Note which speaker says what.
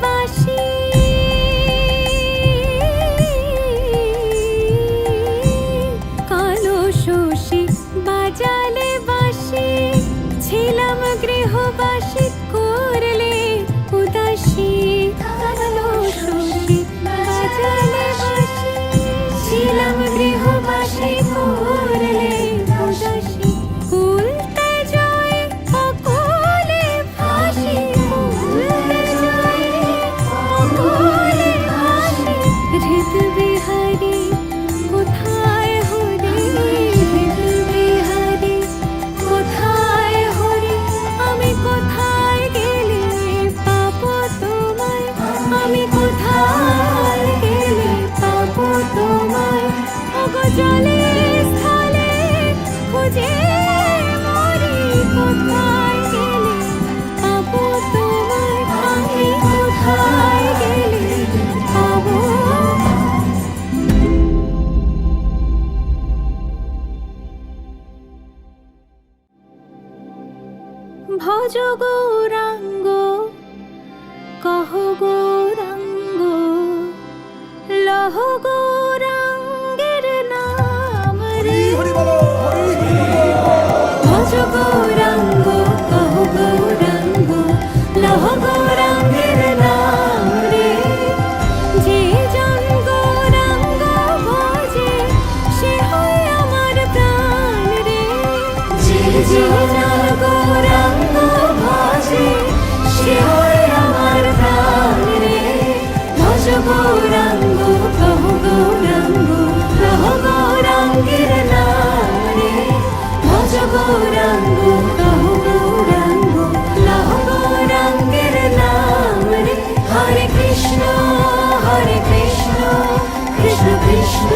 Speaker 1: বাঁশি কালো শশী বাজালে বাঁশি ছিলাম গৃহবাসী করলে উদাসী কালো শশী বাজালে বাঁশি ছিলাম গৃহবাসী করলে উদাসী কুলতে যায় অকুলে ভাসি কুলতে যায় অকুলে ভাসি হৃদ বিহারী কোথায় হরি হৃদ বিহারী কোথায় হরি আমি কোথায় গেলে পাবো তোমায় আমি কোথায় গেলে পাবো তোমায় ওগো জলে স্থলে খুঁজে মরি কোথায় গেলে পাবো তোমায় আমি কোথায় গেলে পাবো ভজ গৌরাঙ্গ কহ গৌরাঙ্গ লহ গৌরাঙ্গের নাম রে ভজ গৌরাঙ্গ কহ গৌরাঙ্গ লহ গৌরাঙ্গের নাম রে যে জন গৌরাঙ্গ ভজে সে হয় আমার প্রাণ রে যে জন গৌরাঙ্গ ভজে সে হয় আমার প্রাণ রে ভজ গৌরাঙ্গ কহ গৌরাঙ্গ লহ গৌরাঙ্গের নাম রে ভজ গৌরাঙ্গ কহ গৌরাঙ্গ লহ গৌরাঙ্গের নাম রে হরে কৃষ্ণ কৃষ্ণ কৃষ্ণ